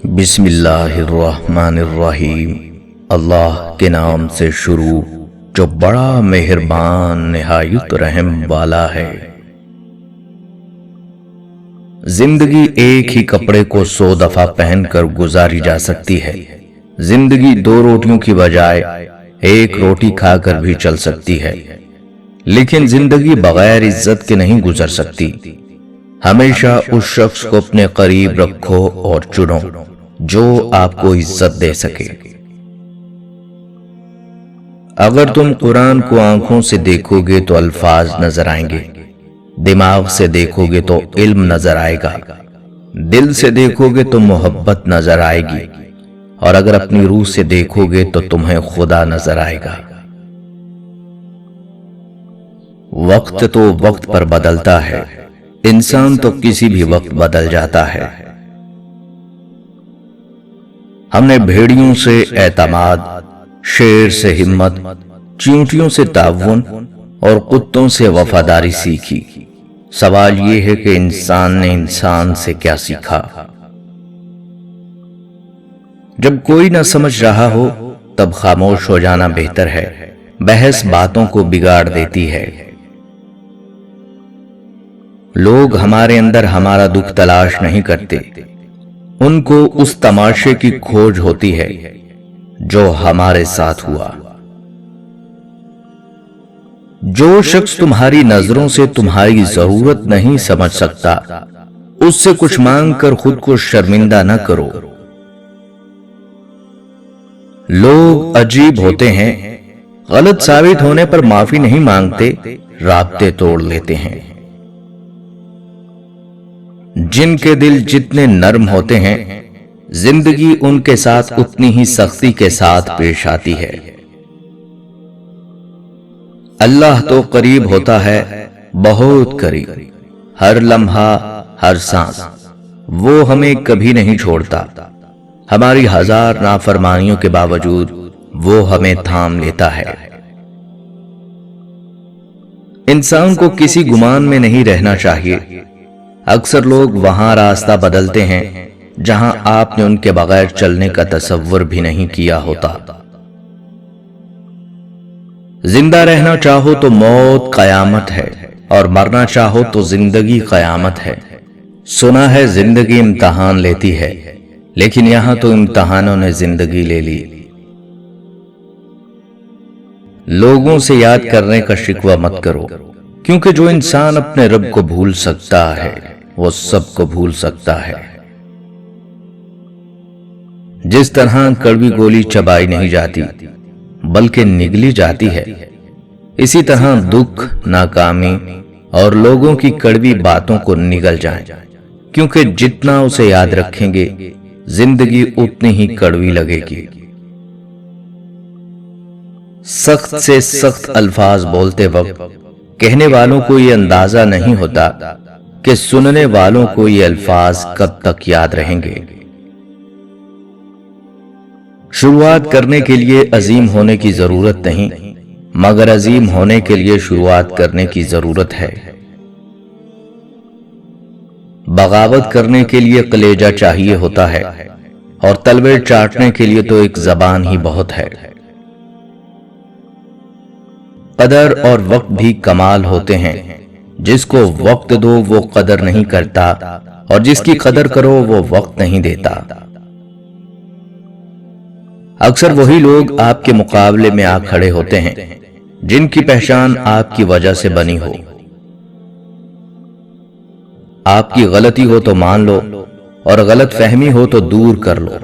بسم اللہ الرحمن الرحیم۔ اللہ کے نام سے شروع جو بڑا مہربان نہایت رحم والا ہے۔ زندگی ایک ہی کپڑے کو 100 دفعہ پہن کر گزاری جا سکتی ہے۔ زندگی 2 روٹیوں کی بجائے 1 روٹی کھا کر بھی چل سکتی ہے، لیکن زندگی بغیر عزت کے نہیں گزر سکتی۔ ہمیشہ اس شخص کو اپنے قریب رکھو اور چنو جو آپ کو عزت دے سکے۔ اگر تم قرآن کو آنکھوں سے دیکھو گے تو الفاظ نظر آئیں گے، دماغ سے دیکھو گے تو علم نظر آئے گا، دل سے دیکھو گے تو محبت نظر آئے گی، اور اگر اپنی روح سے دیکھو گے تو تمہیں خدا نظر آئے گا۔ وقت تو وقت پر بدلتا ہے، انسان تو کسی بھی وقت بدل جاتا ہے۔ ہم نے بھیڑیوں سے اعتماد، شیر سے ہمت، چیونٹیوں سے تعاون اور کتوں سے وفاداری سیکھی۔ سوال یہ ہے کہ انسان نے انسان سے کیا سیکھا؟ جب کوئی نہ سمجھ رہا ہو تب خاموش ہو جانا بہتر ہے۔ بحث باتوں کو بگاڑ دیتی ہے۔ لوگ ہمارے اندر ہمارا دکھ تلاش نہیں کرتے، ان کو اس تماشے کی کھوج ہوتی ہے جو ہمارے ساتھ ہوا۔ جو شخص تمہاری نظروں سے تمہاری ضرورت نہیں سمجھ سکتا، اس سے کچھ مانگ کر خود کو شرمندہ نہ کرو۔ لوگ عجیب ہوتے ہیں، غلط ثابت ہونے پر معافی نہیں مانگتے، رابطے توڑ لیتے ہیں۔ جن کے دل جتنے نرم ہوتے ہیں، زندگی ان کے ساتھ اتنی ہی سختی کے ساتھ پیش آتی ہے۔ اللہ تو قریب ہوتا ہے، بہت قریب، ہر لمحہ، ہر سانس۔ وہ ہمیں کبھی نہیں چھوڑتا، ہماری 1000 نافرمانیوں کے باوجود وہ ہمیں تھام لیتا ہے۔ انسان کو کسی گمان میں نہیں رہنا چاہیے۔ اکثر لوگ وہاں راستہ بدلتے ہیں جہاں آپ نے ان کے بغیر چلنے کا تصور بھی نہیں کیا ہوتا۔ زندہ رہنا چاہو تو موت قیامت ہے، اور مرنا چاہو تو زندگی قیامت ہے۔ سنا ہے زندگی امتحان لیتی ہے، لیکن یہاں تو امتحانوں نے زندگی لے لی۔ لوگوں سے یاد کرنے کا شکوہ مت کرو، کیونکہ جو انسان اپنے رب کو بھول سکتا ہے وہ سب کو بھول سکتا ہے۔ جس طرح کڑوی گولی چبائی نہیں جاتی بلکہ نگلی جاتی ہے، اسی طرح دکھ، ناکامی اور لوگوں کی کڑوی باتوں کو نگل جائیں، کیونکہ جتنا اسے یاد رکھیں گے زندگی اتنی ہی کڑوی لگے گی۔ سخت سے سخت الفاظ بولتے وقت کہنے والوں کو یہ اندازہ نہیں ہوتا کہ سننے والوں کو یہ الفاظ کب تک یاد رہیں گے۔ شروعات کرنے کے لیے عظیم ہونے کی ضرورت نہیں، مگر عظیم ہونے کے لیے شروعات کرنے کی ضرورت ہے۔ بغاوت کرنے کے لیے کلیجہ چاہیے ہوتا ہے، اور تلوے چاٹنے کے لیے تو ایک زبان ہی بہت ہے۔ قدر اور وقت بھی کمال ہوتے ہیں، جس کو وقت دو وہ قدر نہیں کرتا، اور جس کی قدر کرو وہ وقت نہیں دیتا۔ اکثر وہی لوگ آپ کے مقابلے میں آ کھڑے ہوتے ہیں جن کی پہچان آپ کی وجہ سے بنی ہو۔ آپ کی غلطی ہو تو مان لو، اور غلط فہمی ہو تو دور کر لو۔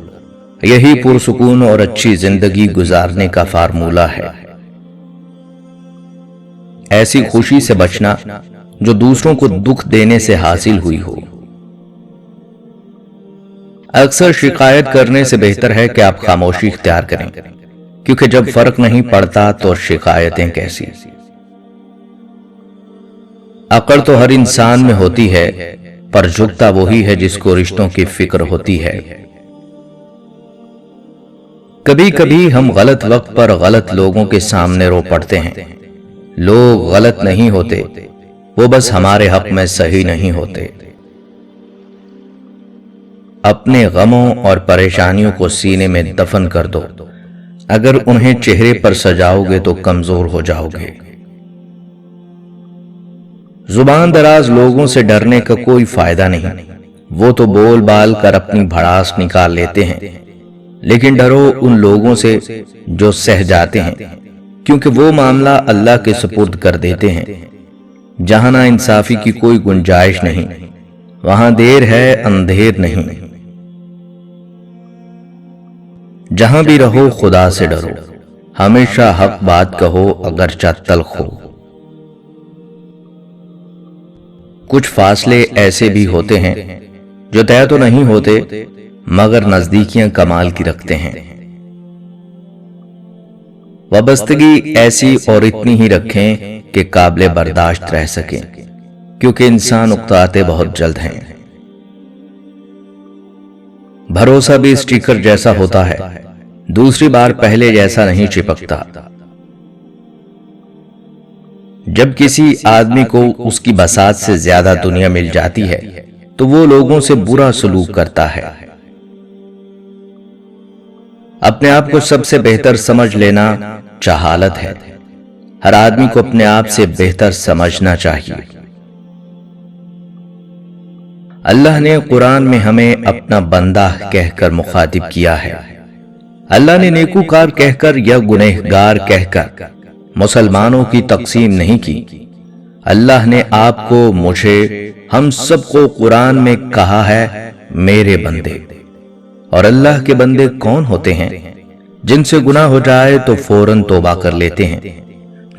یہی پرسکون اور اچھی زندگی گزارنے کا فارمولہ ہے۔ ایسی خوشی سے بچنا جو دوسروں کو دکھ دینے سے حاصل ہوئی ہو۔ اکثر شکایت کرنے سے بہتر ہے کہ آپ خاموشی اختیار کریں، کیونکہ جب فرق نہیں پڑتا تو شکایتیں کیسی۔ عقل تو ہر انسان میں ہوتی ہے، پر جھکتا وہی ہے جس کو رشتوں کی فکر ہوتی ہے۔ کبھی کبھی ہم غلط وقت پر غلط لوگوں کے سامنے رو پڑتے ہیں۔ لوگ غلط نہیں ہوتے، وہ بس ہمارے حق میں صحیح نہیں ہوتے۔ اپنے غموں اور پریشانیوں کو سینے میں دفن کر دو۔ اگر انہیں چہرے پر سجاؤ گے تو کمزور ہو جاؤ گے۔ زبان دراز لوگوں سے ڈرنے کا کوئی فائدہ نہیں، وہ تو بول بال کر اپنی بھڑاس نکال لیتے ہیں، لیکن ڈرو ان لوگوں سے جو سہ جاتے ہیں، کیونکہ وہ معاملہ اللہ کے سپرد کر دیتے ہیں۔ جہاں نا انصافی کی کوئی گنجائش نہیں، وہاں دیر ہے اندھیر نہیں۔ جہاں بھی رہو خدا سے ڈرو، ہمیشہ حق بات کہو اگرچہ تلخ ہو۔ کچھ فاصلے ایسے بھی ہوتے ہیں جو طے تو نہیں ہوتے مگر نزدیکیاں کمال کی رکھتے ہیں۔ وابستگی ایسی اور اتنی ہی رکھیں کہ قابل برداشت رہ سکیں، کیونکہ انسان اکتاتے بہت جلد ہیں۔ بھروسہ بھی اسٹیکر جیسا ہوتا ہے، دوسری بار پہلے جیسا نہیں چپکتا۔ جب کسی آدمی کو اس کی بساط سے زیادہ دنیا مل جاتی ہے تو وہ لوگوں سے برا سلوک کرتا ہے۔ اپنے آپ کو سب سے بہتر سمجھ لینا جہالت ہے۔ ہر آدمی کو اپنے آپ سے بہتر سمجھنا چاہیے۔ اللہ نے قرآن میں ہمیں اپنا بندہ کہہ کر مخاطب کیا ہے۔ اللہ نے نیکوکار کہہ کر یا گنہگار کہہ کر مسلمانوں کی تقسیم نہیں کی۔ اللہ نے آپ کو، مجھے، ہم سب کو قرآن میں کہا ہے میرے بندے۔ اور اللہ کے بندے کون ہوتے ہیں؟ جن سے گناہ ہو جائے تو فوراً توبہ کر لیتے ہیں،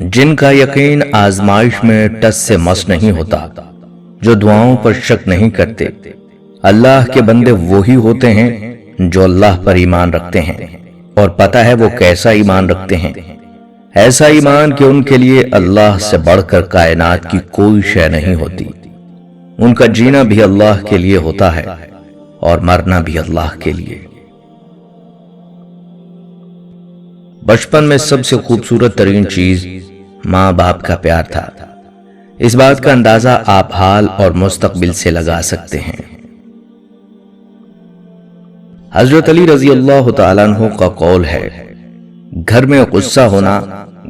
جن کا یقین آزمائش میں ٹس سے مس نہیں ہوتا، جو دعاؤں پر شک نہیں کرتے۔ اللہ کے بندے وہی ہوتے ہیں جو اللہ پر ایمان رکھتے ہیں، اور پتہ ہے وہ کیسا ایمان رکھتے ہیں۔ ایسا ایمان کہ ان کے لیے اللہ سے بڑھ کر کائنات کی کوئی شے نہیں ہوتی۔ ان کا جینا بھی اللہ کے لیے ہوتا ہے اور مرنا بھی اللہ کے لیے۔ بچپن میں سب سے خوبصورت ترین چیز ماں باپ کا پیار تھا۔ اس بات کا اندازہ آپ حال اور مستقبل سے لگا سکتے ہیں۔ حضرت علی رضی اللہ تعالیٰ عنہ کا قول ہے، گھر میں غصہ ہونا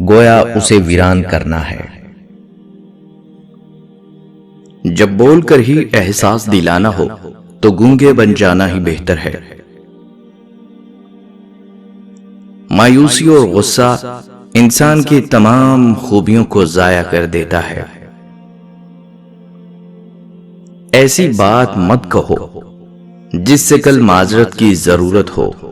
گویا اسے ویران کرنا ہے۔ جب بول کر ہی احساس دلانا ہو تو گونگے بن جانا ہی بہتر ہے۔ مایوسی اور غصہ انسان کی تمام خوبیوں کو ضائع کر دیتا ہے۔ ایسی بات مت کہو جس سے کل معذرت کی ضرورت ہو۔